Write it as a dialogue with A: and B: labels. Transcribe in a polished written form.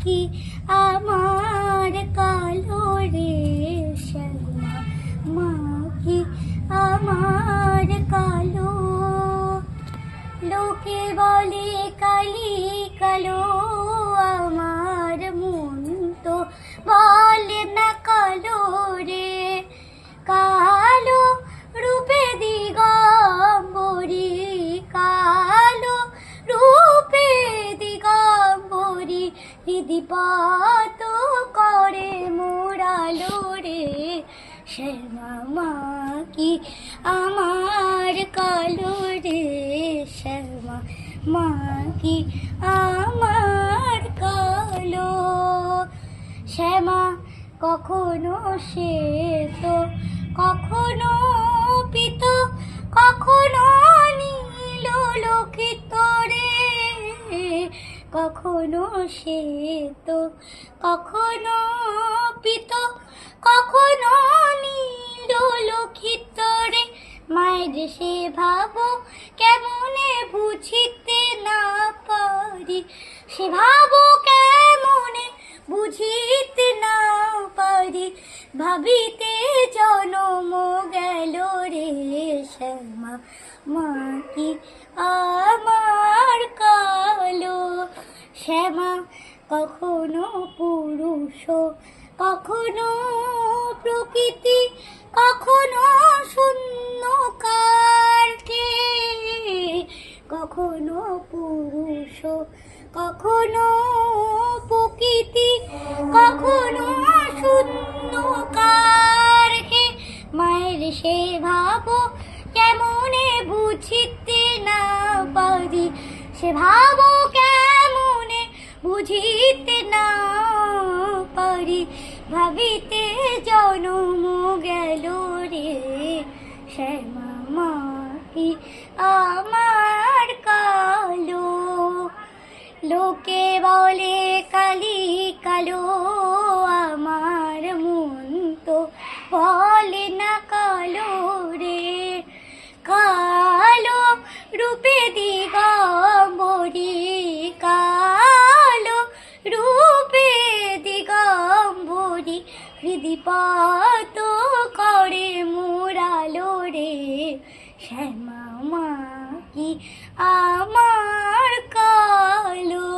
A: কি আমার কালো রে শ্যামা মা কি আমার কালো। লোকে বলে কালি কালো, আমার মন তো বলে না কালো রে। কালো রূপে দিগম্বরী, কালো রূপে দিগম্বরী, হৃদিপাত করে মোরালো রে শ্যামা মা কি আমার কালো রে শ্যামা মা কি আমার কালো। শ্যামা কখনো শ্বেত, কখনো পিত, কখনো নীল লোকিত রে। কখনো শ্বেত, কখনো পিত, কখনো নীল লোকিত রে। মায়ের সে ভাবো কেমনে বুঝিতে না পারি, সে ভাবো কেমনে বুঝিতে না পারি। ভাবিতে জনম গেল রে শ্যামা মা কি আমার কালো। শ্যামা কখনো পুরুষ, কখনো প্রকৃতি, কখনো শূন্যকার কে। কখনো পুরুষ, কখনো প্রকৃতি, কখনো শূন্যকার কে। মায়ের সে ভাবো কেমনে বুঝিতে না পারি, সে ভাবো কেমনে বুঝিতে না পারি। ভাবিতে জনম গেল রে শ্যামা মা কি আমার কালো। লোকে বলে কালি কালো, আমার মন তো বলে না কালো রে। কালো রূপে দিগম্বরী, কালো রূপে দিগম্বরী, হৃদিপাত করে মোরালো রে শ্যামা মা কি আমার কালো।